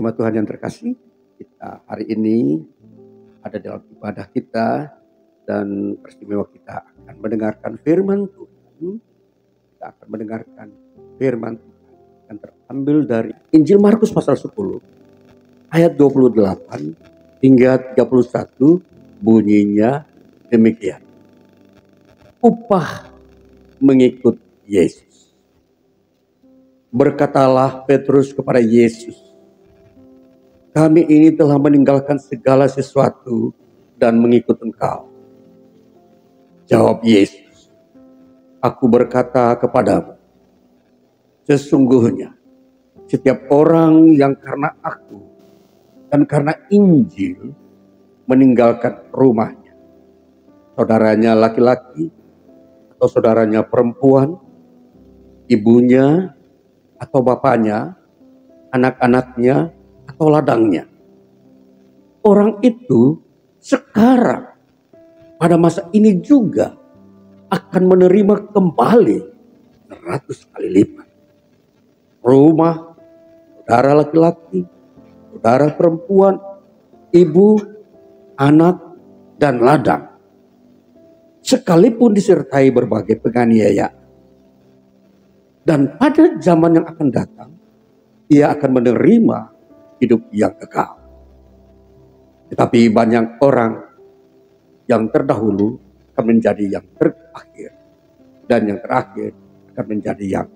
jemaat Tuhan yang terkasih, kita hari ini ada dalam ibadah kita dan peristiwa kita akan mendengarkan firman Tuhan. Kita akan mendengarkan firman Tuhan yang terambil dari Injil Markus pasal 10 ayat 28 hingga 31, bunyinya demikian. Upah mengikut Yesus. Berkatalah Petrus kepada Yesus, kami ini telah meninggalkan segala sesuatu dan mengikut Engkau. Jawab Yesus, aku berkata kepadamu, sesungguhnya setiap orang yang karena aku dan karena Injil meninggalkan rumahnya, saudaranya laki-laki atau saudaranya perempuan, ibunya atau bapaknya, anak-anaknya atau ladangnya. Orang itu sekarang pada masa ini juga akan menerima kembali 100 kali lipat. Rumah, saudara laki-laki, saudara perempuan, ibu, anak, dan ladang. Sekalipun disertai berbagai penganiayaan. Dan pada zaman yang akan datang, ia akan menerima hidup yang kekal. Tetapi banyak orang yang terdahulu akan menjadi yang terakhir. Dan yang terakhir akan menjadi yang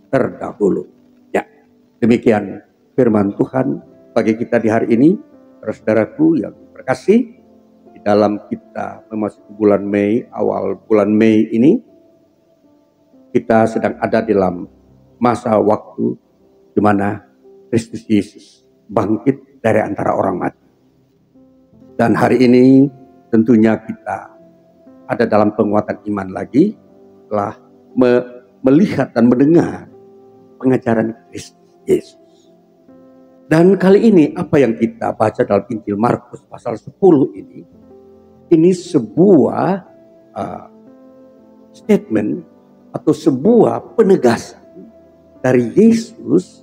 terdahulu. Ya, demikian firman Tuhan bagi kita di hari ini. Saudaraku yang terkasih, di dalam kita memasuki bulan Mei, awal bulan Mei ini, kita sedang ada dalam masa waktu di mana Kristus Yesus bangkit dari antara orang mati. Dan hari ini tentunya kita ada dalam penguatan iman lagi setelah melihat dan mendengar pengajaran Kristus Yesus. Dan kali ini apa yang kita baca dalam Injil Markus pasal 10 ini sebuah statement atau sebuah penegasan dari Yesus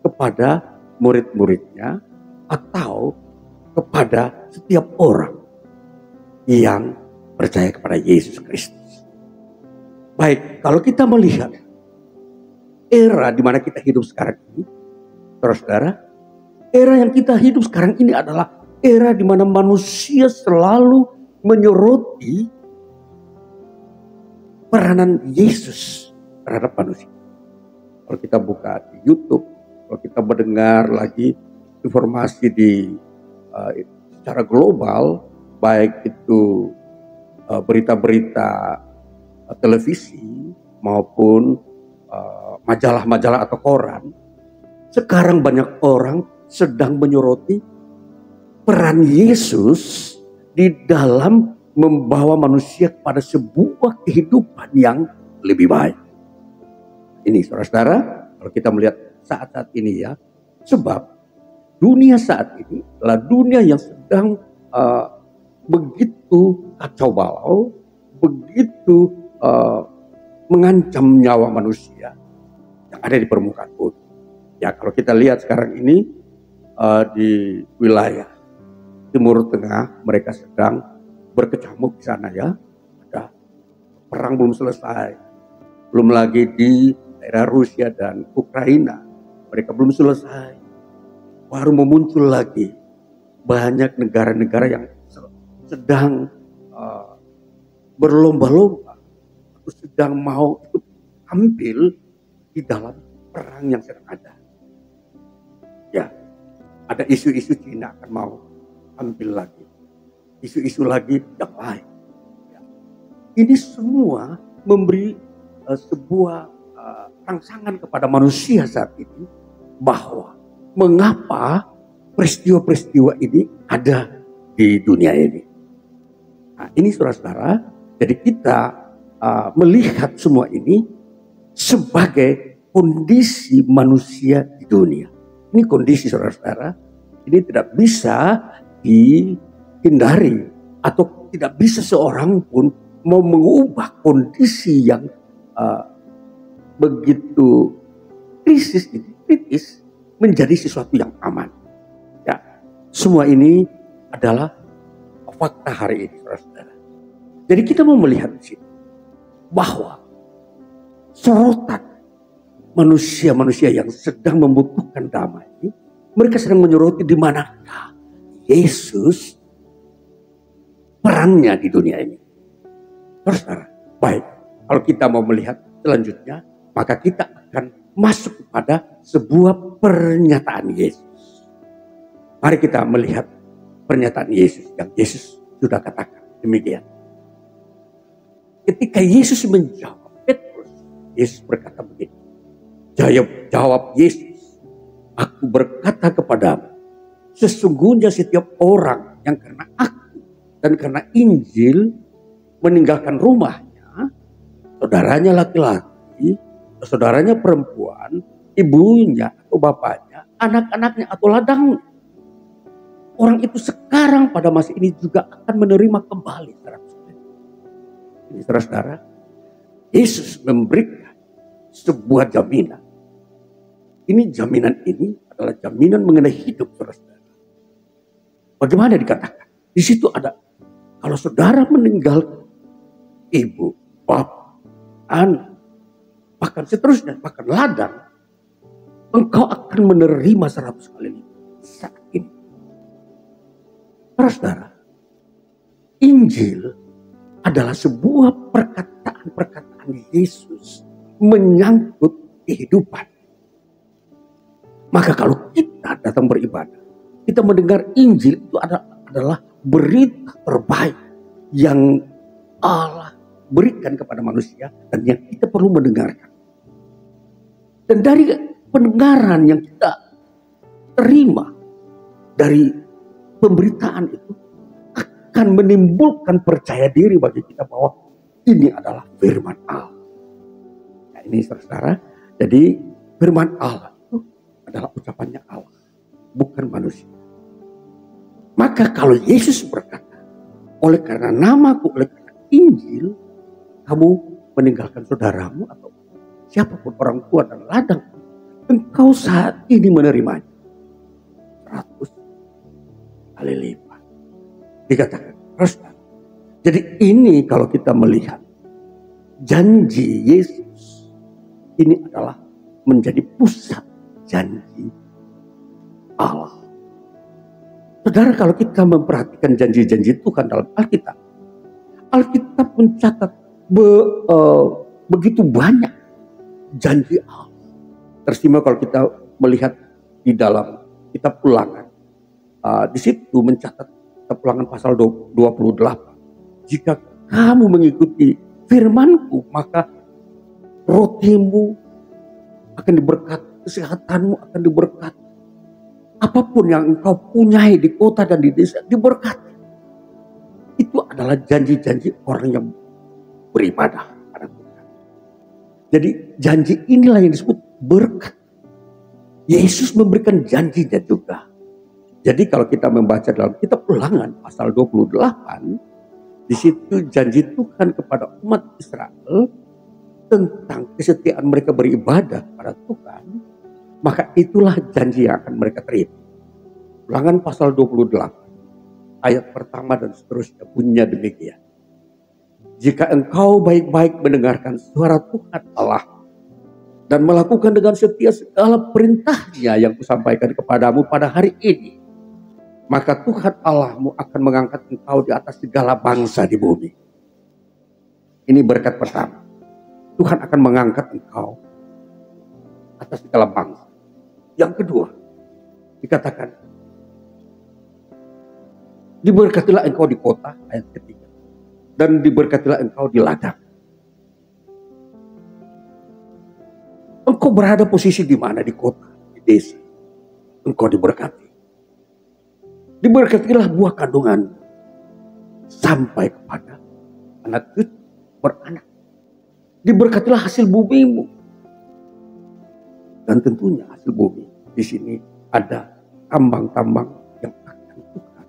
kepada murid-muridnya atau kepada setiap orang yang percaya kepada Yesus Kristus. Baik, kalau kita melihat era di mana kita hidup sekarang ini, saudara-saudara, era yang kita hidup sekarang ini adalah era di mana manusia selalu menyoroti peranan Yesus terhadap manusia. Kalau kita buka di YouTube, kalau kita mendengar lagi informasi secara global, baik itu berita-berita televisi maupun majalah-majalah atau koran, sekarang banyak orang sedang menyoroti peran Yesus di dalam membawa manusia kepada sebuah kehidupan yang lebih baik. Ini saudara-saudara, kalau kita melihat saat-saat ini ya, sebab dunia saat ini adalah dunia yang sedang begitu kacau balau, begitu mengancam nyawa manusia yang ada di permukaan bumi. Ya, kalau kita lihat sekarang ini di wilayah Timur Tengah, mereka sedang berkecamuk di sana ya. Ada perang belum selesai. Belum lagi di daerah Rusia dan Ukraina. Mereka belum selesai. Baru memuncul lagi banyak negara-negara yang sedang berlomba-lomba atau sedang mau ikut ambil di dalam perang yang sedang ada. Ya, ada isu-isu Cina akan mau ambil lagi. Isu-isu lagi yang lain. Ya. Ini semua memberi sebuah rangsangan kepada manusia saat ini bahwa mengapa peristiwa-peristiwa ini ada di dunia ini. Nah, ini saudara-saudara, jadi kita melihat semua ini sebagai kondisi manusia di dunia. Ini kondisi saudara-saudara, ini tidak bisa dihindari atau tidak bisa seorang pun mau mengubah kondisi yang begitu kritis menjadi sesuatu yang aman. Semua ini adalah fakta hari ini, saudara. Jadi kita mau melihat di sini bahwa sorotan manusia-manusia yang sedang membutuhkan damai, mereka sedang menyoroti di manakah Yesus perannya di dunia ini. Saudara, baik, kalau kita mau melihat selanjutnya, maka kita akan masuk kepada sebuah pernyataan Yesus. Mari kita melihat pernyataan Yesus yang Yesus sudah katakan demikian. Ketika Yesus menjawab Petrus, Yesus berkata begini. Jawab Yesus, aku berkata kepadamu, sesungguhnya setiap orang yang karena aku dan karena Injil meninggalkan rumahnya, saudaranya laki-laki, saudaranya perempuan, ibunya atau bapaknya, anak-anaknya atau ladangnya, orang itu sekarang pada masa ini juga akan menerima kembali. Ini saudara-saudara, Yesus memberikan sebuah jaminan. Ini jaminan ini adalah jaminan mengenai hidup saudara-saudara. Bagaimana dikatakan? Di situ ada, kalau saudara meninggal ibu, bapak, anak, bahkan seterusnya, bahkan ladang, engkau akan menerima 100 kali lipat saat ini. Saudara, Injil adalah sebuah perkataan Yesus menyangkut kehidupan. Maka kalau kita datang beribadah, kita mendengar Injil itu adalah berita terbaik yang Allah berikan kepada manusia dan yang kita perlu mendengarkan. Dan dari pendengaran yang kita terima dari pemberitaan itu akan menimbulkan percaya diri bagi kita bahwa ini adalah firman Allah. Nah ini saudara, jadi firman Allah itu adalah ucapannya Allah, bukan manusia. Maka kalau Yesus berkata, oleh karena namaku, oleh karena Injil, kamu meninggalkan saudaramu atau siapapun orang tua dan ladang, engkau saat ini menerimanya 100 kali lipat. Dikatakan terus. Jadi ini kalau kita melihat janji Yesus ini adalah menjadi pusat janji Allah. Saudara, kalau kita memperhatikan janji-janji Tuhan dalam Alkitab, Alkitab mencatat begitu banyak janji Allah. Teristimewa kalau kita melihat di dalam kitab Ulangan, di situ mencatat kitab Ulangan pasal 28. Jika kamu mengikuti firmanku, maka rotimu akan diberkati, kesehatanmu akan diberkati. Apapun yang engkau punyai di kota dan di desa diberkati. Itu adalah janji-janji orang yang beribadah pada Tuhan. Jadi janji inilah yang disebut berkat. Yesus memberikan janjinya juga. Jadi kalau kita membaca dalam kitab Ulangan pasal 28, di situ janji Tuhan kepada umat Israel tentang kesetiaan mereka beribadah pada Tuhan, maka itulah janji yang akan mereka terima. Ulangan pasal 28 ayat pertama dan seterusnya bunyinya demikian. Jika engkau baik-baik mendengarkan suara Tuhan Allah dan melakukan dengan setia segala perintahnya yang kusampaikan kepadamu pada hari ini, maka Tuhan Allahmu akan mengangkat engkau di atas segala bangsa di bumi. Ini berkat pertama. Tuhan akan mengangkat engkau atas segala bangsa. Yang kedua, dikatakan, diberkatilah engkau di kota, ayat ketiga. Dan diberkatilah engkau di ladang. Engkau berada posisi di mana? Di kota, di desa. Engkau diberkati. Diberkatilah buah kandungan sampai kepada anak cucu beranak. Diberkatilah hasil bumimu. Dan tentunya hasil bumi di sini ada tambang-tambang yang akan Tuhan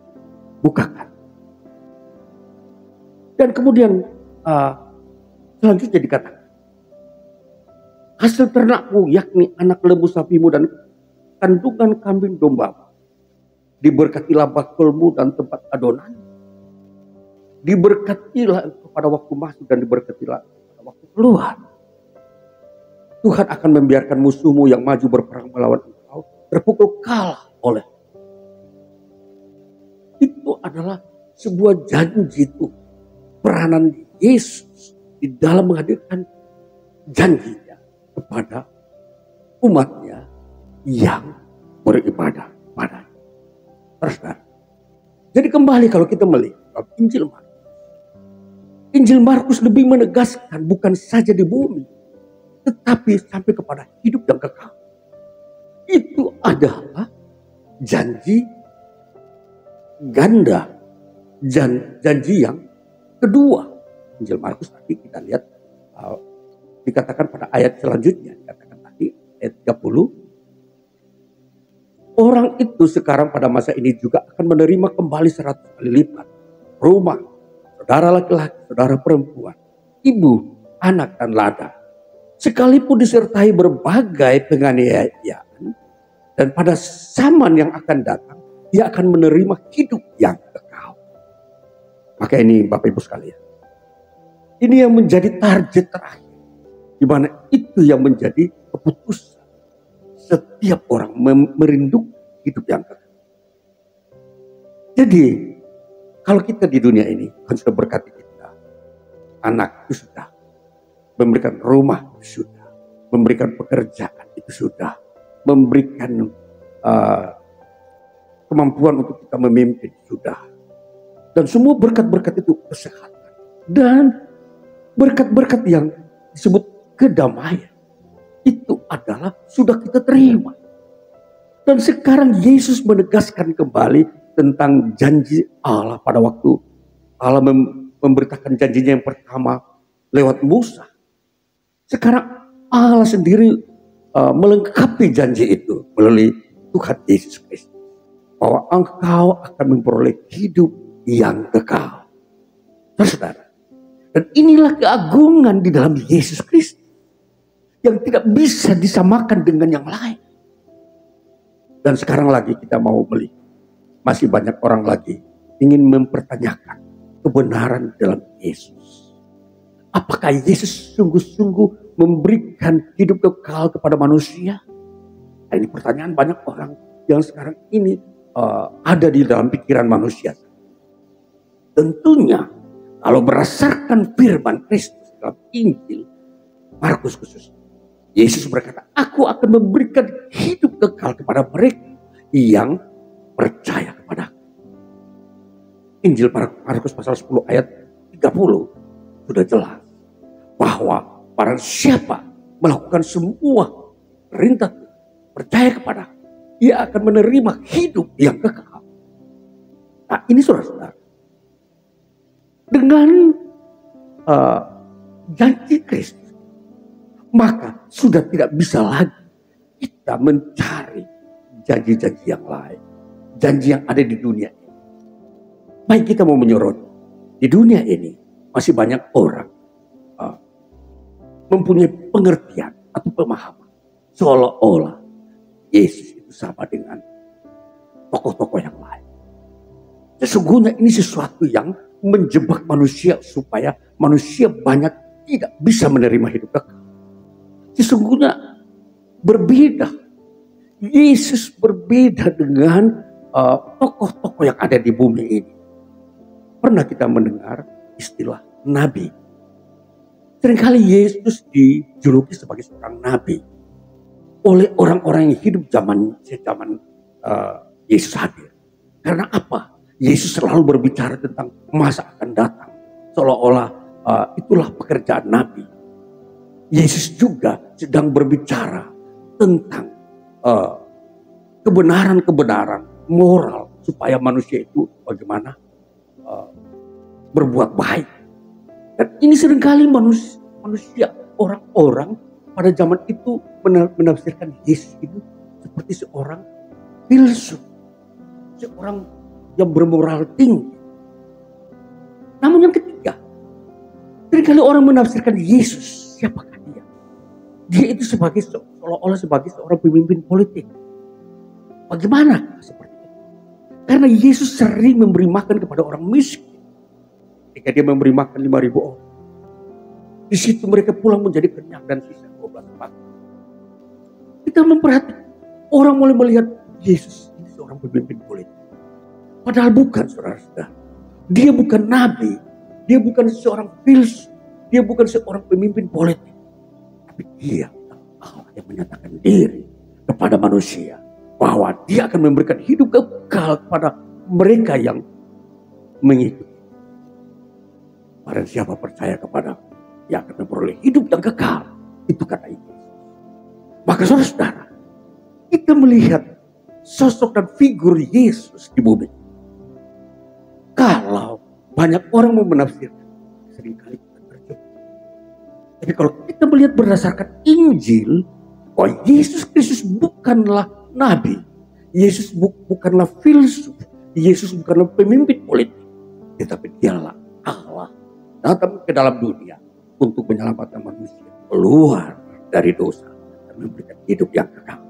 bukakan. Dan kemudian selanjutnya dikatakan, hasil ternakmu yakni anak lembu sapimu dan kandungan kambing dombamu Diberkatilah bakulmu dan tempat adonan. Diberkatilah pada waktu masuk dan diberkatilah pada waktu keluar. Tuhan akan membiarkan musuhmu yang maju berperang melawan engkau terpukul kalah oleh. Itu adalah sebuah janji itu. Peranan Yesus di dalam menghadirkan janjinya kepada umatnya yang beribadah padanya. Saudara. Jadi kembali kalau kita melihat Injil Markus. Injil Markus lebih menegaskan bukan saja di bumi, tetapi sampai kepada hidup yang kekal. Itu adalah janji ganda, janji yang kedua. Injil Markus tadi kita lihat dikatakan pada ayat selanjutnya, dikatakan tadi ayat 30. Orang itu sekarang pada masa ini juga akan menerima kembali 100 kali lipat rumah, saudara laki-laki, saudara perempuan, ibu, anak, dan ladang. Sekalipun disertai berbagai penganiayaan, dan pada zaman yang akan datang, ia akan menerima hidup yang kekal. Maka ini Bapak Ibu sekalian, ini yang menjadi target terakhir, di mana itu yang menjadi keputusan setiap orang merindukan hidup yang kekal. Jadi, kalau kita di dunia ini, Tuhan sudah berkati kita. Anak itu sudah. Memberikan rumah itu sudah. Memberikan pekerjaan itu sudah. Memberikan kemampuan untuk kita memimpin sudah. Dan semua berkat-berkat itu kesehatan. Dan berkat-berkat yang disebut kedamaian. Itu adalah sudah kita terima. Dan sekarang Yesus menegaskan kembali tentang janji Allah pada waktu Allah memberitakan janjinya yang pertama lewat Musa. Sekarang Allah sendiri melengkapi janji itu melalui Tuhan Yesus Kristus. Bahwa engkau akan memperoleh hidup yang kekal. Saudara. Dan inilah keagungan di dalam Yesus Kristus. Yang tidak bisa disamakan dengan yang lain. Dan sekarang lagi kita mau melihat. Masih banyak orang lagi ingin mempertanyakan kebenaran dalam Yesus. Apakah Yesus sungguh-sungguh memberikan hidup kekal kepada manusia? Nah, ini pertanyaan banyak orang yang sekarang ini ada di dalam pikiran manusia. Tentunya kalau berdasarkan firman Kristus dalam Injil Markus khusus, Yesus berkata, aku akan memberikan hidup kekal kepada mereka yang percaya kepada aku. Injil Markus pasal 10 ayat 30 sudah jelas bahwa barang siapa melakukan semua perintah percaya kepada aku, ia akan menerima hidup yang kekal. Nah ini saudara-saudara, dengan janji Kristus, maka sudah tidak bisa lagi kita mencari janji-janji yang lain. Janji yang ada di dunia ini. Baik kita mau menyorot. Di dunia ini masih banyak orang mempunyai pengertian atau pemahaman. Seolah-olah Yesus itu sama dengan tokoh-tokoh yang lain. Sesungguhnya ini sesuatu yang menjebak manusia supaya manusia banyak tidak bisa menerima hidup kekal. Sesungguhnya berbeda. Yesus berbeda dengan tokoh-tokoh yang ada di bumi ini. Pernah kita mendengar istilah nabi. Seringkali Yesus dijuluki sebagai seorang nabi oleh orang-orang yang hidup zaman Yesus hadir. Karena apa? Yesus selalu berbicara tentang masa akan datang. Seolah-olah itulah pekerjaan nabi. Yesus juga sedang berbicara tentang kebenaran-kebenaran moral supaya manusia itu bagaimana berbuat baik. Dan ini seringkali manusia orang-orang pada zaman itu menafsirkan Yesus itu seperti seorang filsuf, seorang yang bermoral tinggi. Namun yang ketiga, seringkali orang menafsirkan Yesus, siapakah dia? Dia itu seolah-olah sebagai seorang pemimpin politik. Bagaimana seperti itu? Karena Yesus sering memberi makan kepada orang miskin. Ketika dia memberi makan 5.000 orang. Di situ mereka pulang menjadi kenyang dan sisa 12 paket. Kita memperhatikan, orang mulai melihat Yesus ini seorang pemimpin politik. Padahal bukan, saudara-saudara. Dia bukan nabi, dia bukan seorang filsuf, dia bukan seorang pemimpin politik. Tapi dia Allah yang menyatakan diri kepada manusia bahwa dia akan memberikan hidup kekal kepada mereka yang mengikuti. Barang siapa percaya kepada dia akan memperoleh hidup yang kekal. Itu kata Yesus. Maka saudara-saudara, kita melihat sosok dan figur Yesus di bumi. Kalau banyak orang mau menafsirkan, seringkali kita terjebak. Tapi kalau kita melihat berdasarkan Injil, bahwa Yesus Kristus bukanlah nabi, Yesus bukanlah filsuf, Yesus bukanlah pemimpin politik, tetapi dialah Allah datang ke dalam dunia untuk menyelamatkan manusia keluar dari dosa dan memberikan hidup yang kekal.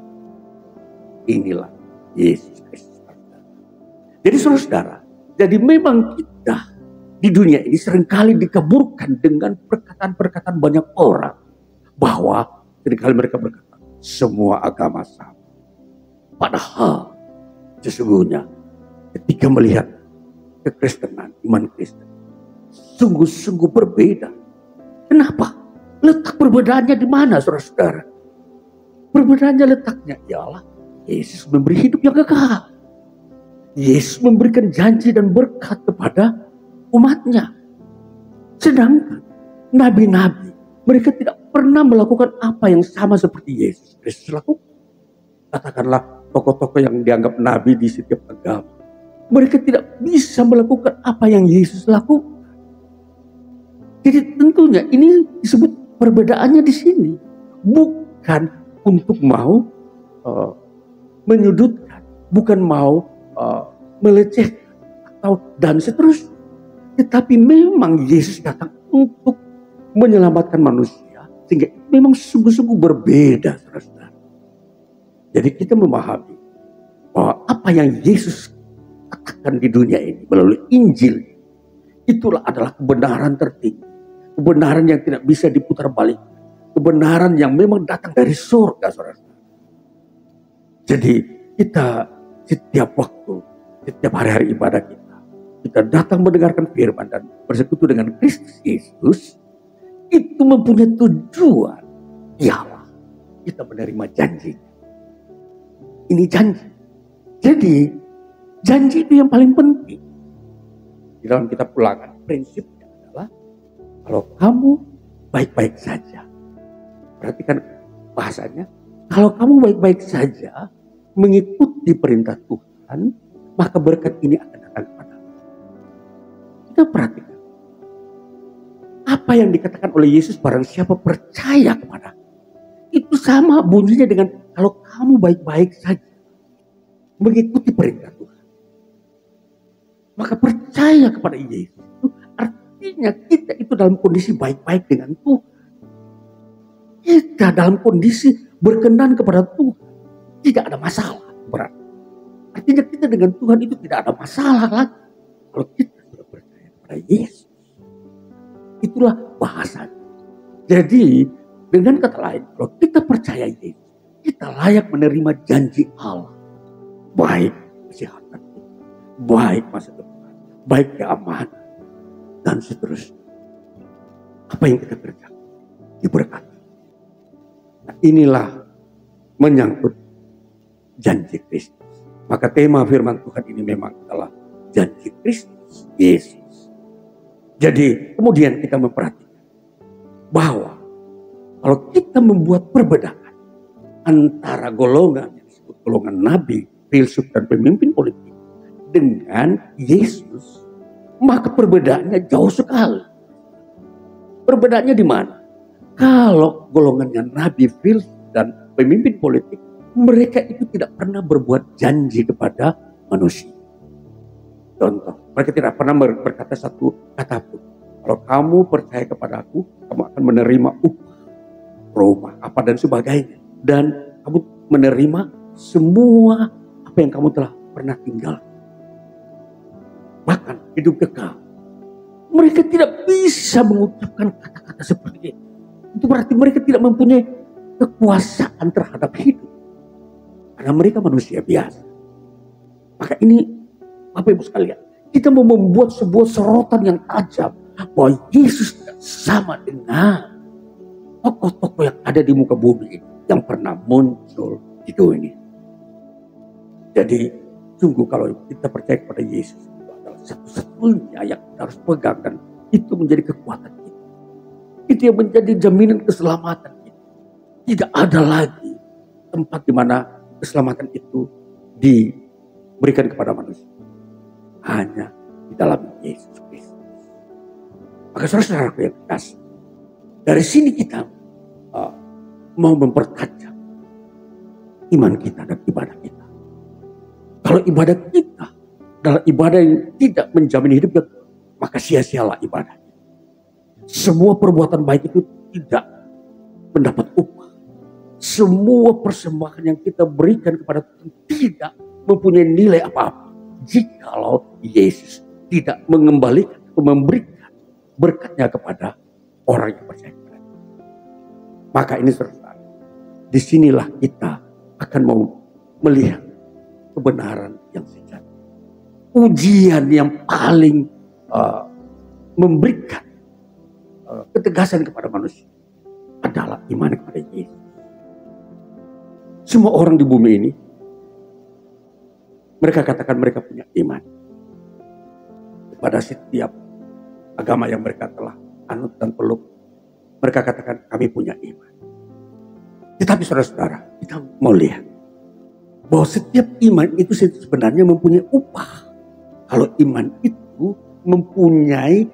Inilah Yesus Kristus. Jadi saudara-saudara, jadi memang kita di dunia ini seringkali dikaburkan dengan perkataan-perkataan banyak orang bahwa seringkali mereka berkata semua agama sama. Padahal sesungguhnya ketika melihat kekristenan, iman Kristen sungguh-sungguh berbeda. Kenapa? Letak perbedaannya di mana, saudara-saudara? Perbedaannya letaknya ialah Yesus memberi hidup yang kekal. Yesus memberikan janji dan berkat kepada umatnya. Sedangkan nabi-nabi, mereka tidak pernah melakukan apa yang sama seperti Yesus Kristus lakukan. Katakanlah tokoh-tokoh yang dianggap nabi di setiap agama. Mereka tidak bisa melakukan apa yang Yesus lakukan. Jadi tentunya ini disebut perbedaannya di sini. Bukan untuk mau menyudutkan. Bukan mau melecehkan. Dan seterusnya. Tetapi memang Yesus datang untuk menyelamatkan manusia. Sehingga memang sungguh-sungguh berbeda. Saudara-saudara. Jadi kita memahami bahwa apa yang Yesus katakan di dunia ini melalui Injil. Itulah adalah kebenaran tertinggi. Kebenaran yang tidak bisa diputar balik. Kebenaran yang memang datang dari surga, saudara. Jadi kita setiap waktu, setiap hari-hari ibadah kita datang mendengarkan firman dan bersekutu dengan Kristus Yesus, itu mempunyai tujuan. Ialah kita menerima janji. Ini janji. Jadi janji itu yang paling penting. Di dalam kitab Ulangan, prinsipnya adalah kalau kamu baik-baik saja. Perhatikan bahasanya. Kalau kamu baik-baik saja mengikuti perintah Tuhan, maka berkat ini akan datang kepadamu. Kita perhatikan. Apa yang dikatakan oleh Yesus barang siapa percaya kepada. Itu sama bunyinya dengan kalau kamu baik-baik saja mengikuti perintah Tuhan. Maka percaya kepada Yesus itu artinya kita itu dalam kondisi baik-baik dengan Tuhan. Kita dalam kondisi berkenan kepada Tuhan. Tidak ada masalah. Berarti. Artinya kita dengan Tuhan itu tidak ada masalah lagi. Kalau kita sudah percaya kepada Yesus. Itulah bahasanya. Jadi dengan kata lain, kalau kita percaya Yesus, kita layak menerima janji Allah. Baik kesehatan, baik masa depan, baik keamanan, dan seterusnya. Apa yang kita kerjakan diberkati. Nah, inilah menyangkut janji Kristus. Maka tema firman Tuhan ini memang adalah janji Kristus Yesus. Jadi kemudian kita memperhatikan bahwa kalau kita membuat perbedaan antara golongan yang disebut golongan nabi, filsuf dan pemimpin politik dengan Yesus, maka perbedaannya jauh sekali. Perbedaannya di mana? Kalau golongannya nabi, filsuf dan pemimpin politik, mereka itu tidak pernah berbuat janji kepada manusia. Contoh, mereka tidak pernah berkata satu kata pun. Kalau kamu percaya kepada aku, kamu akan menerima upah, rumah, apa dan sebagainya. Dan kamu menerima semua apa yang kamu telah pernah tinggal. bahkan hidup kekal. Mereka tidak bisa mengucapkan kata-kata seperti itu. Itu berarti mereka tidak mempunyai kekuasaan terhadap hidup. Karena mereka manusia biasa. Maka ini, Bapak Ibu sekalian, kita mau membuat sebuah sorotan yang tajam bahwa Yesus tidak sama dengan tokoh-tokoh yang ada di muka bumi ini, yang pernah muncul di dunia. Jadi sungguh kalau kita percaya kepada Yesus, itu adalah satu-satunya yang kita harus pegang, dan itu menjadi kekuatan kita. Itu yang menjadi jaminan keselamatan kita. Tidak ada lagi tempat di mana keselamatan itu diberikan kepada manusia. Hanya di dalam Yesus Kristus. Maka saudara-saudara yang kasih, dari sini kita mau mempertajam iman kita dan ibadah kita. Kalau ibadah kita adalah ibadah yang tidak menjamin hidup, maka sia-sialah ibadah. Semua perbuatan baik itu tidak mendapat upah. Semua persembahan yang kita berikan kepada Tuhan tidak mempunyai nilai apa-apa jikalau Yesus tidak mengembalikan atau memberikan berkatnya kepada orang yang percaya kepada Dia. Maka ini saudara, disinilah kita akan mau melihat kebenaran yang sejati. Ujian yang paling memberikan ketegasan kepada manusia adalah iman kepada Yesus. Semua orang di bumi ini, mereka katakan mereka punya iman kepada setiap agama yang mereka telah anut dan peluk. Mereka katakan kami punya iman. Tetapi saudara-saudara, kita mau lihat bahwa setiap iman itu sebenarnya mempunyai upah. Kalau iman itu mempunyai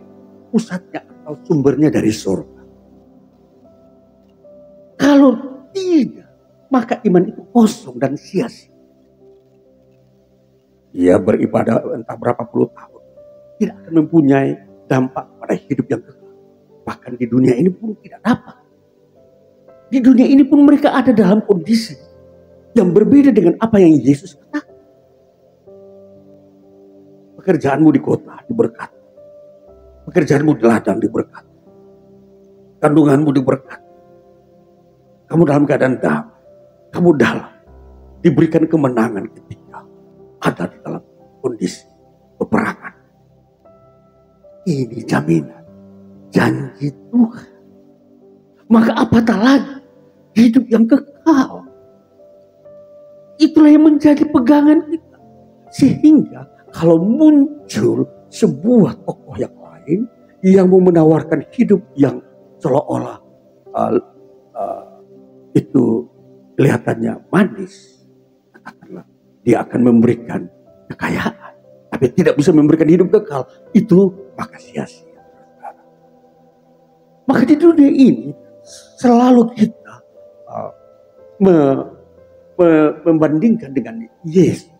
pusatnya atau sumbernya dari surga. Kalau tidak, maka iman itu kosong dan sia-sia. Ia beribadah entah berapa puluh tahun, tidak akan mempunyai dampak pada hidup yang kekal. Bahkan di dunia ini pun tidak dapat. Di dunia ini pun mereka ada dalam kondisi yang berbeda dengan apa yang Yesus katakan. Pekerjaanmu di kota diberkati. Pekerjaanmu di ladang diberkati. Kandunganmu diberkati. Kamu dalam keadaan damai. Kamu dalam diberikan kemenangan ketika ada di dalam kondisi peperangan. Ini jaminan, janji Tuhan. Maka apatah lagi hidup yang kekal. Itulah yang menjadi pegangan kita. Sehingga kalau muncul sebuah tokoh yang lain yang mau menawarkan hidup yang seolah-olah itu kelihatannya manis, katakanlah dia akan memberikan kekayaan, tapi tidak bisa memberikan hidup kekal, itu maka sia-sia. Maka di dunia ini selalu kita membandingkan dengan Yesus.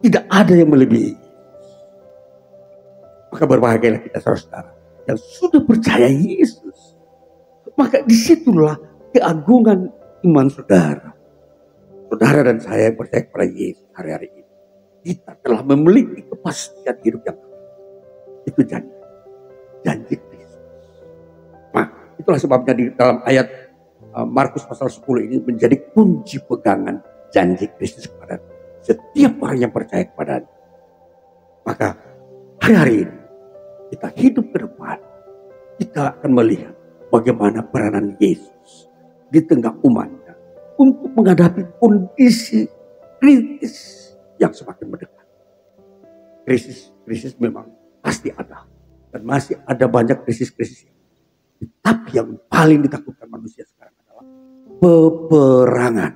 Tidak ada yang melebihi. Maka berbahagialah kita saudara yang sudah percaya Yesus. Maka disitulah keagungan iman saudara. Saudara dan saya yang percaya kepada Yesus hari-hari ini. Kita telah memiliki kepastian hidup yang kekal. Itu janji Kristus. Nah, itulah sebabnya di dalam ayat Markus pasal 10 ini menjadi kunci pegangan janji Kristus kepada setiap orang yang percaya kepadanya. Maka hari-hari ini kita hidup ke depan, kita akan melihat bagaimana peranan Yesus di tengah umatnya untuk menghadapi kondisi kritis yang semakin mendekat. Krisis memang pasti ada, dan masih ada banyak krisis-krisis. Tapi yang paling ditakutkan manusia sekarang adalah peperangan.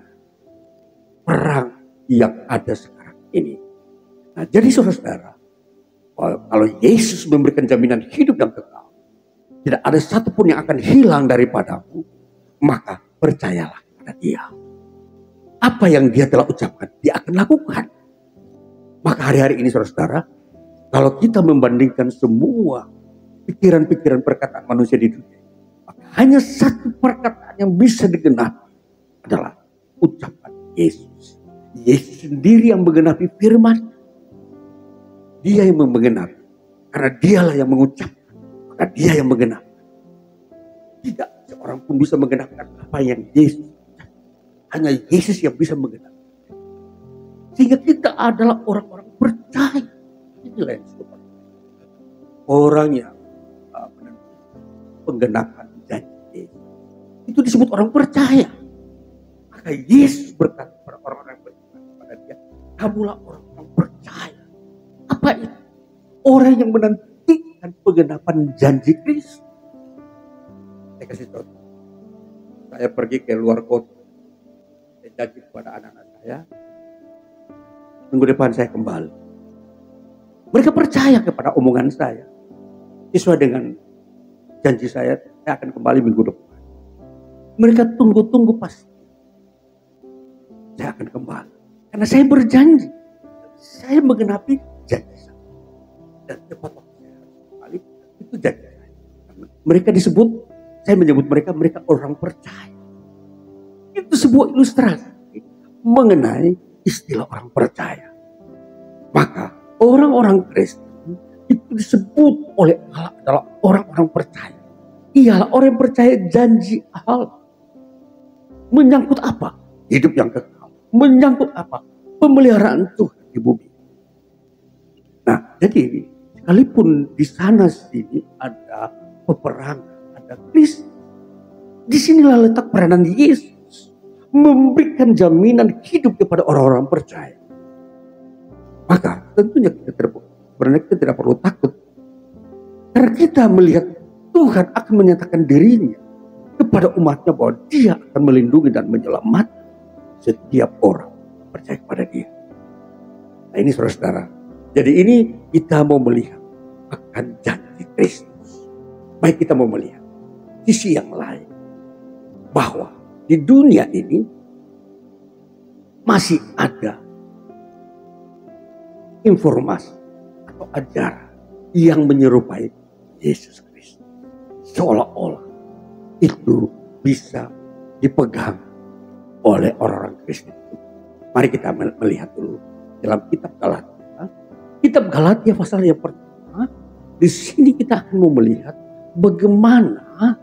Perang yang ada sekarang ini. Nah, jadi saudara-saudara, kalau Yesus memberikan jaminan hidup yang kekal, tidak ada satupun yang akan hilang daripadamu, maka percayalah pada Dia. Apa yang Dia telah ucapkan, Dia akan lakukan. Maka hari-hari ini saudara-saudara, kalau kita membandingkan semua pikiran-pikiran perkataan manusia di dunia, maka hanya satu perkataan yang bisa digenapi adalah ucapan Yesus. Yesus sendiri yang menggenapi firman. Dia yang menggenapi. Karena dialah yang mengucapkan, maka dia yang menggenapi. Tidak seorang pun bisa menggenapkan apa yang Yesus ucapkan. Hanya Yesus yang bisa menggenapi. Sehingga kita adalah orang-orang percaya. Inilah yang disebut orang yang penggenapan janji Yesus. Itu disebut orang percaya. Maka Yesus berkata kepada orang-orang yang beriman kepada dia, kamulah orang-orang percaya. Apa itu? Orang yang menantikan penggenapan janji Kristus. Saya kasih contoh. Saya pergi ke luar kota. Saya janji kepada anak-anak saya, minggu depan saya kembali. Mereka percaya kepada omongan saya. Sesuai dengan janji saya akan kembali minggu depan. Mereka tunggu-tunggu pasti. Saya akan kembali. Karena saya berjanji. Saya menggenapi janji saya. Dan tepat waktu saya harus kembali. Itu janji saya. Mereka disebut, saya menyebut mereka orang percaya. Itu sebuah ilustrasi mengenai istilah orang percaya. Maka orang-orang Kristen itu disebut oleh Allah adalah orang-orang percaya. Ialah orang yang percaya janji Allah. Menyangkut apa? Hidup yang kekal. Menyangkut apa? Pemeliharaan Tuhan di bumi. Nah, jadi sekalipun di sana sini ada peperangan, ada krisis. Disinilah letak peranan Yesus memberikan jaminan hidup kepada orang-orang percaya. Maka tentunya sebenarnya kita tidak perlu takut. Karena kita melihat Tuhan akan menyatakan dirinya kepada umatnya bahwa dia akan melindungi dan menyelamatkan setiap orang percaya kepada dia. Nah ini saudara-saudara. Jadi ini kita mau melihat akan janji Kristus. Baik kita mau melihat sisi yang lain. Bahwa di dunia ini masih ada informasi atau ajaran yang menyerupai Yesus Kristus. Seolah-olah itu bisa dipegang oleh orang-orang Kristen. Mari kita melihat dulu dalam kitab Galatia. Kitab Galatia pasal yang pertama. Di sini kita akan melihat bagaimana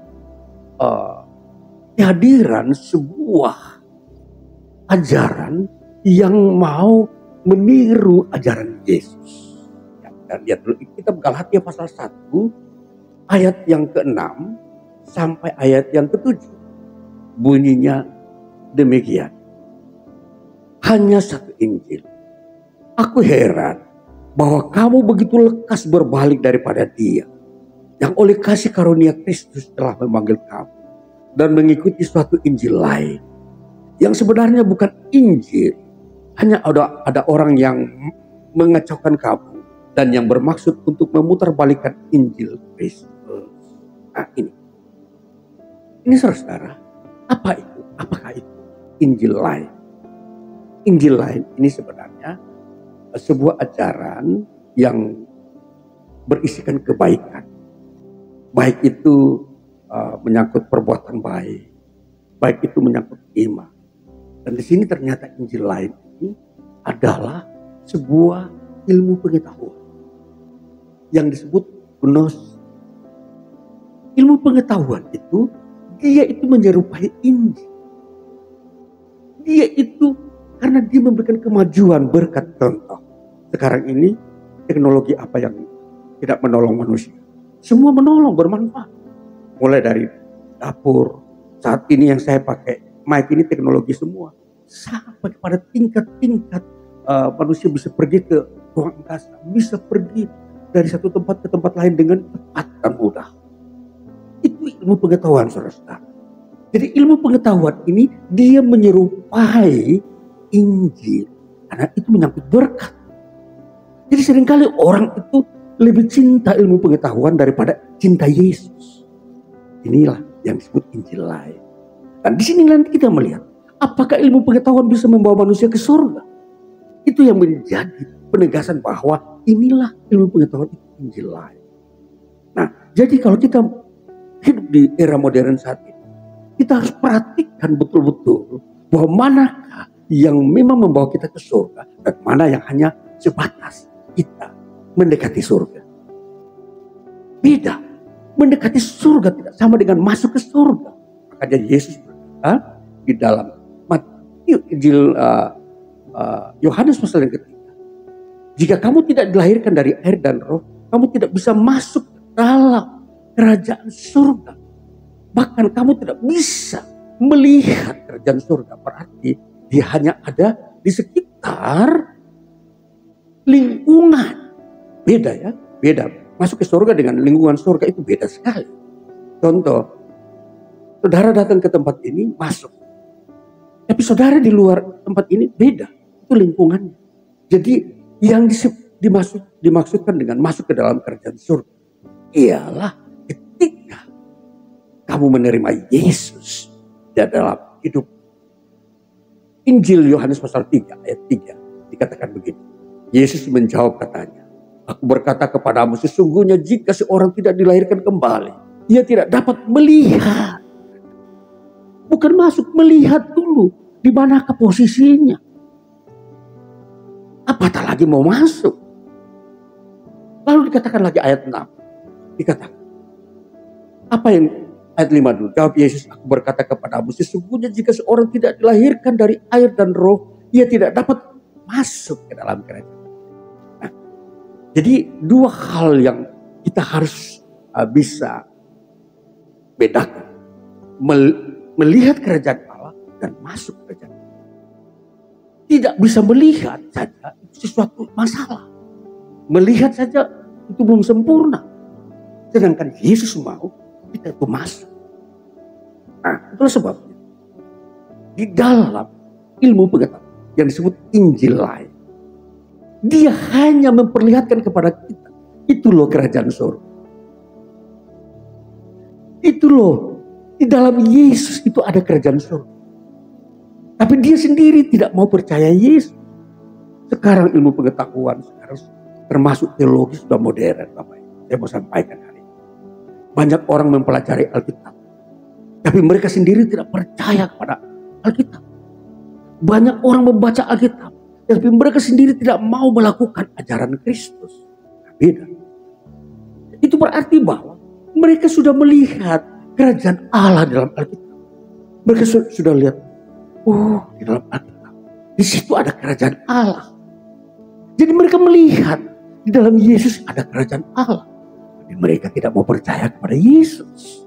kehadiran sebuah ajaran yang mau meniru ajaran Yesus. Kita lihat dulu kitab Galatia pasal 1 ayat yang ke-6 sampai ayat yang ke-7. Bunyinya demikian. Hanya satu Injil. Aku heran bahwa kamu begitu lekas berbalik daripada Dia yang oleh kasih karunia Kristus telah memanggil kamu dan mengikuti suatu Injil lain yang sebenarnya bukan Injil. Hanya ada orang yang mengacaukan kamu dan yang bermaksud untuk memutarbalikkan Injil Kristus. Nah ini saudara, apa itu? Apakah itu Injil lain? Injil lain ini sebenarnya sebuah ajaran yang berisikan kebaikan. Baik itu menyangkut perbuatan baik, baik itu menyangkut iman. Dan di sini ternyata Injil lain ini adalah sebuah ilmu pengetahuan yang disebut gnosis. Ilmu pengetahuan itu dia itu menyerupai Injil. Dia itu karena dia memberikan kemajuan berkat contoh. Sekarang ini teknologi apa yang tidak menolong manusia? Semua menolong, bermanfaat. Mulai dari dapur, saat ini yang saya pakai mic ini teknologi semua. Sampai pada tingkat-tingkat manusia bisa pergi ke ruang angkasa, bisa pergi dari satu tempat ke tempat lain dengan cepat dan mudah. Itu ilmu pengetahuan saudara. Jadi ilmu pengetahuan ini dia menyerupai Injil. Karena itu menyangkut berkat. Jadi seringkali orang itu lebih cinta ilmu pengetahuan daripada cinta Yesus. Inilah yang disebut Injil lain. Dan di sini nanti kita melihat apakah ilmu pengetahuan bisa membawa manusia ke surga. Itu yang menjadi penegasan bahwa inilah ilmu pengetahuan itu Injil lain. Nah, jadi kalau kita hidup di era modern saat ini, kita harus perhatikan betul-betul bahwa manakah yang memang membawa kita ke surga dan mana yang hanya sebatas kita mendekati surga. Beda. Mendekati surga tidak sama dengan masuk ke surga. Makanya Yesus berkata di dalam Injil Yohanes pasal yang ketiga, jika kamu tidak dilahirkan dari air dan roh, kamu tidak bisa masuk ke dalam kerajaan surga. Bahkan kamu tidak bisa melihat kerajaan surga. Berarti dia hanya ada di sekitar lingkungan. Beda ya, beda. Masuk ke surga dengan lingkungan surga itu beda sekali. Contoh, saudara datang ke tempat ini masuk. Tapi saudara di luar tempat ini beda. Itu lingkungannya. Jadi yang dimaksudkan dengan masuk ke dalam kerajaan surga ialah ketika kamu menerima Yesus di dalam hidup. Injil Yohanes pasal 3 ayat 3 dikatakan begini. Yesus menjawab katanya, aku berkata kepadamu, sesungguhnya jika seorang tidak dilahirkan kembali, ia tidak dapat melihat. Bukan masuk, melihat dulu di manakah posisinya. Apatah lagi mau masuk. Lalu dikatakan lagi ayat 6. Dikatakan. Apa yang ayat 5 dulu? Jawab Yesus, aku berkata kepadamu, sesungguhnya jika seorang tidak dilahirkan dari air dan roh, ia tidak dapat masuk ke dalam kerajaan. Nah, jadi dua hal yang kita harus bisa bedakan. Melihat kerajaan Allah dan masuk kerajaan Allah. Tidak bisa melihat saja itu sesuatu masalah. Melihat saja itu belum sempurna. Sedangkan Yesus mau kita itu masuk. Nah, itulah sebabnya di dalam ilmu pengetahuan yang disebut Injil lain, dia hanya memperlihatkan kepada kita, itu loh kerajaan surga. Itu loh, di dalam Yesus itu ada kerajaan surga. Tapi dia sendiri tidak mau percaya Yesus. Sekarang ilmu pengetahuan sekarang termasuk teologi sudah modern, Bapak. Saya mau sampaikan hari ini. Banyak orang mempelajari Alkitab, tapi mereka sendiri tidak percaya kepada Alkitab. Banyak orang membaca Alkitab, tapi mereka sendiri tidak mau melakukan ajaran Kristus. Beda. Itu berarti bahwa mereka sudah melihat kerajaan Allah dalam Alkitab. Mereka sudah lihat, oh di dalam Alkitab, di situ ada kerajaan Allah. Jadi mereka melihat di dalam Yesus ada kerajaan Allah. Tapi mereka tidak mau percaya kepada Yesus.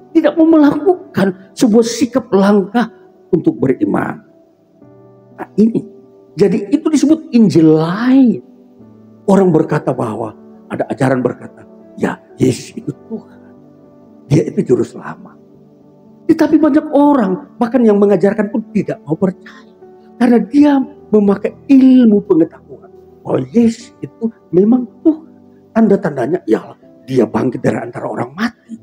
Tidak mau melakukan sebuah sikap langkah untuk beriman. Nah ini, jadi itu disebut Injil lain. Orang berkata bahwa ada ajaran berkata, ya Yesus itu Tuhan. Dia itu juru selamat. Tetapi banyak orang bahkan yang mengajarkan pun tidak mau percaya. Karena dia memakai ilmu pengetahuan bahwa Yesus itu memang Tuhan. Tanda-tandanya ialah dia bangkit dari antara orang mati.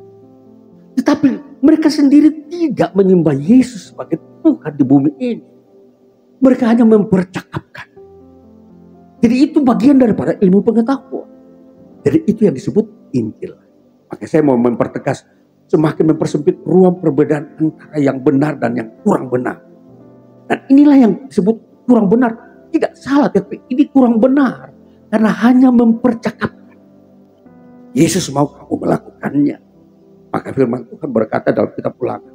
Tetapi mereka sendiri tidak menyembah Yesus sebagai Tuhan di bumi ini. Mereka hanya mempercakapkan. Jadi itu bagian daripada ilmu pengetahuan. Jadi itu yang disebut Injil. Maka saya mau mempertegas, semakin mempersempit ruang perbedaan antara yang benar dan yang kurang benar. Dan inilah yang disebut kurang benar. Tidak salah, tapi ini kurang benar. Karena hanya mempercakapkan. Yesus mau kamu melakukannya. Maka firman Tuhan berkata dalam kitab Ulangan,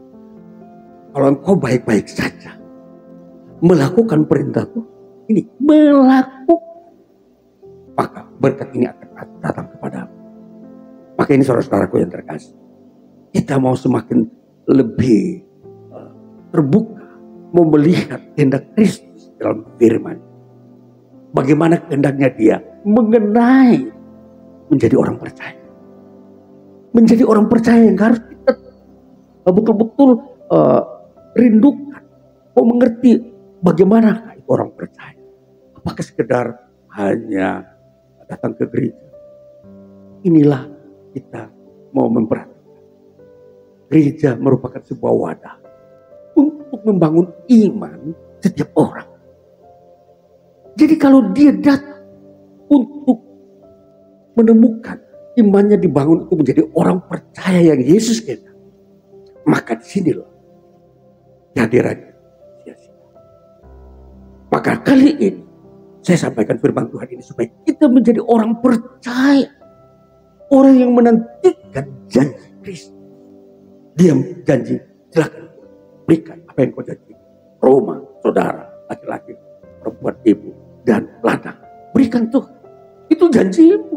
kalau engkau baik-baik saja melakukan perintahku, ini melakukan, maka berkat ini akan datang kepadamu. Maka ini saudara-saudaraku yang terkasih, kita mau semakin lebih terbuka, mau melihat kehendak Kristus dalam firman. Bagaimana kehendaknya dia mengenai menjadi orang percaya. Menjadi orang percaya yang harus kita betul-betul rindukan. Mau mengerti bagaimana itu orang percaya. Apakah sekedar hanya datang ke gereja. Inilah kita mau memperhatikan. Gereja merupakan sebuah wadah untuk membangun iman setiap orang. Jadi kalau dia datang untuk menemukan imannya dibangun untuk menjadi orang percaya yang Yesus kehendaki, maka di sinilah kehadirannya sia-sia. Maka kali ini Saya sampaikan firman Tuhan ini supaya kita menjadi orang percaya. Orang yang menantikan janji Kristus. Dia janji, silakan berikan apa yang kau janji. Rumah, saudara, laki-laki, perempuan, ibu, dan ladang. Berikan Tuhan. Itu janjimu.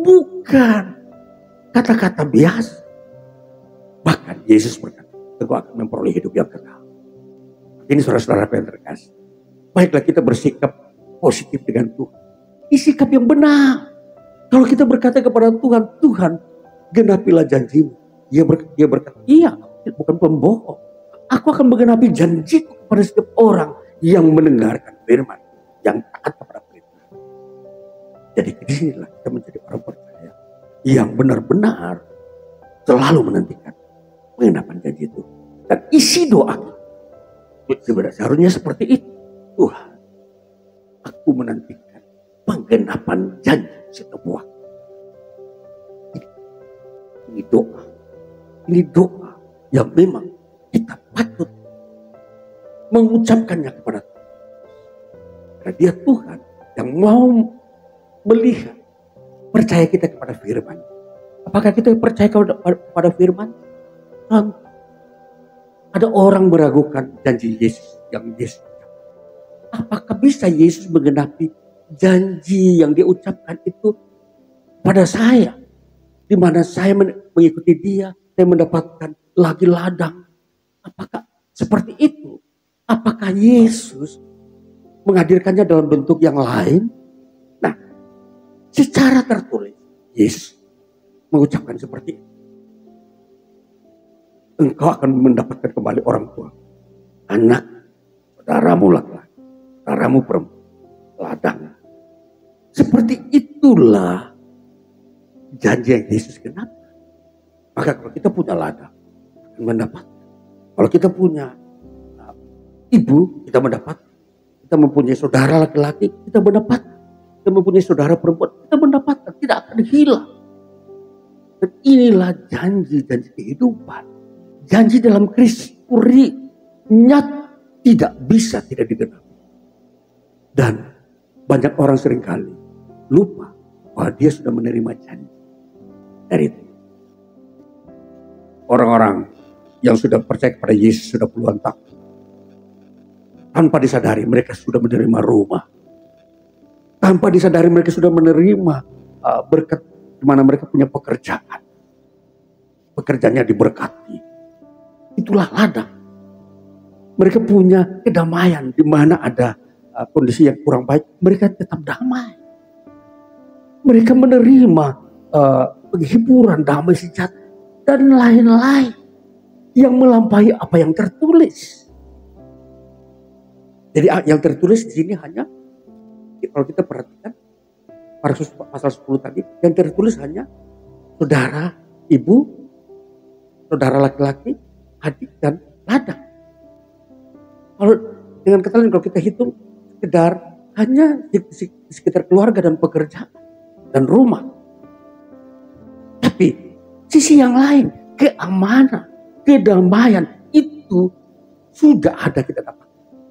Bukan kata-kata biasa. Bahkan Yesus berkata, engkau akan memperoleh hidup yang kekal. Ini saudara-saudara yang terkasih. Baiklah kita bersikap positif dengan Tuhan. Ini sikap yang benar. Kalau kita berkata kepada Tuhan, Tuhan genapilah janjimu. Dia berkata, iya, bukan pembohong. Aku akan menggenapi janjiku kepada setiap orang yang mendengarkan firman, yang taat kepada firman. Jadi disinilah kita menjadi orang percaya yang benar-benar selalu menantikan penggenapan janji itu. Dan isi doa sebenarnya seharusnya seperti itu. Tuhan, aku menantikan penggenapan janji setiap waktu. Ini doa yang memang kita patut mengucapkannya kepada Tuhan. Karena dia Tuhan yang mau melihat percaya kita kepada firman. Apakah kita percaya kepada firman? Ada orang meragukan janji Yesus yang Yesus ucapkan. Apakah bisa Yesus menggenapi janji yang dia ucapkan itu pada saya? Di mana saya mengikuti dia, saya mendapatkan lagi ladang. Apakah seperti itu? Apakah Yesus menghadirkannya dalam bentuk yang lain? Nah, secara tertulis Yesus mengucapkan seperti itu. Engkau akan mendapatkan kembali orang tua, anak, saudaramu laki-laki, saudaramu perempuan, ladang. Seperti itulah janji yang Yesus genapi. Maka kalau kita punya ladang, akan mendapatkan. Kalau kita punya ibu, kita mendapatkan. Kita mempunyai saudara laki-laki, kita mendapatkan. Kita mempunyai saudara perempuan, kita mendapatkan. Tidak akan hilang. Dan inilah janji-janji kehidupan. Janji dalam Kristus nyata tidak bisa tidak digenapi. Dan banyak orang seringkali lupa bahwa dia sudah menerima janji dari itu. Orang-orang yang sudah percaya kepada Yesus sudah puluhan tahun, tanpa disadari mereka sudah menerima rumah. Tanpa disadari mereka sudah menerima berkat di mana mereka punya pekerjaan. Pekerjaannya diberkati. Itulah ladang. Mereka punya kedamaian di mana ada kondisi yang kurang baik, mereka tetap damai. Mereka menerima penghiburan, damai sejahtera dan lain-lain yang melampaui apa yang tertulis. Jadi yang tertulis di sini hanya, kalau kita perhatikan pasal 10 tadi, yang tertulis hanya saudara, ibu, saudara laki-laki, adik dan ladang. Kalau dengan kata lain, kalau kita hitung sekedar hanya di sekitar keluarga dan pekerjaan dan rumah. Tapi sisi yang lain, keamanan, kedamaian itu sudah ada kita dapat.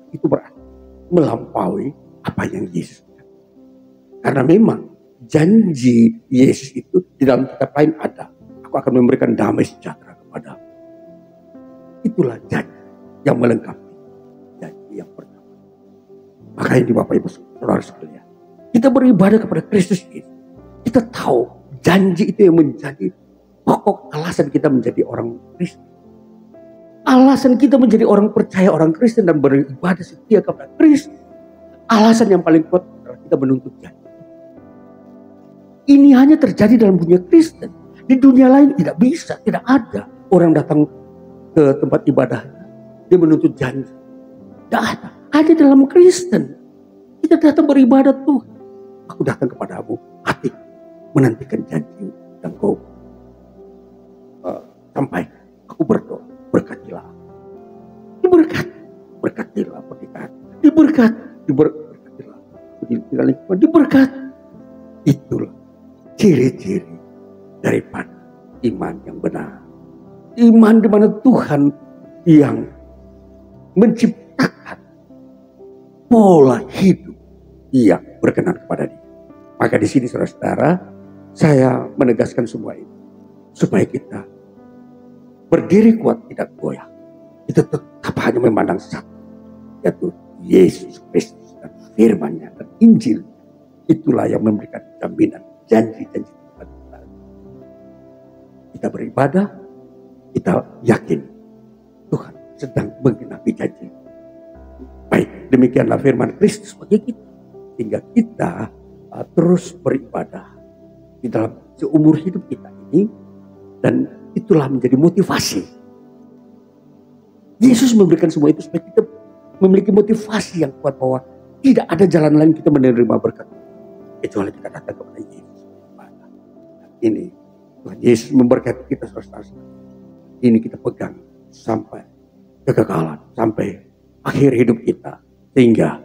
Itu berarti melampaui apa yang Yesus katakan. Karena memang janji Yesus itu di dalam kitab lain ada. Aku akan memberikan damai sejahtera kepadamu. Itulah janji yang melengkapi janji yang pertama. Makanya di Bapak Ibu Saudara sekalian, kita beribadah kepada Kristus ini. Kita tahu janji itu yang menjadi pokok alasan kita menjadi orang Kristen. Alasan kita menjadi orang percaya, orang Kristen dan beribadah setia kepada Kristus. Alasan yang paling kuat adalah kita menuntut janji. Ini hanya terjadi dalam dunia Kristen. Di dunia lain tidak bisa, tidak ada orang datang ke tempat ibadahnya, dia menuntut janji. Tidak ada. Hanya dalam Kristen. Kita datang beribadah Tuhan. Aku datang kepadamu, hati menantikan janji dan kau sampaikan. Aku berdoa, berkatilah. Berkatilah pernikahan. Berkatilah. Diberkati. Itulah ciri-ciri daripada iman yang benar. Iman di mana Tuhan yang menciptakan pola hidup ia berkenan kepada dia. Maka di sini saudara-saudara, saya menegaskan semua ini supaya kita berdiri kuat, tidak goyah. Kita tetap hanya memandang satu, yaitu Yesus Kristus dan firman-Nya dan Injil. Itulah yang memberikan jaminan janji-janji Tuhan. Kita beribadah, kita yakin Tuhan sedang menggenapi janji. Baik, demikianlah firman Kristus bagi kita, sehingga kita terus beribadah di dalam seumur hidup kita ini, dan itulah menjadi motivasi. Yesus memberikan semua itu supaya kita memiliki motivasi yang kuat bahwa tidak ada jalan lain kita menerima berkat kecuali kita datang kepada Yesus. Ini Tuhan Yesus memberkati kita saudara-saudara. Ini kita pegang sampai kekekalan, sampai akhir hidup kita, sehingga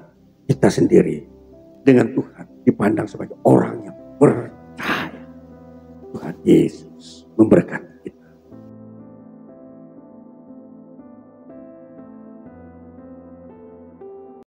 kita sendiri dengan Tuhan dipandang sebagai orang yang percaya. Tuhan Yesus memberkati.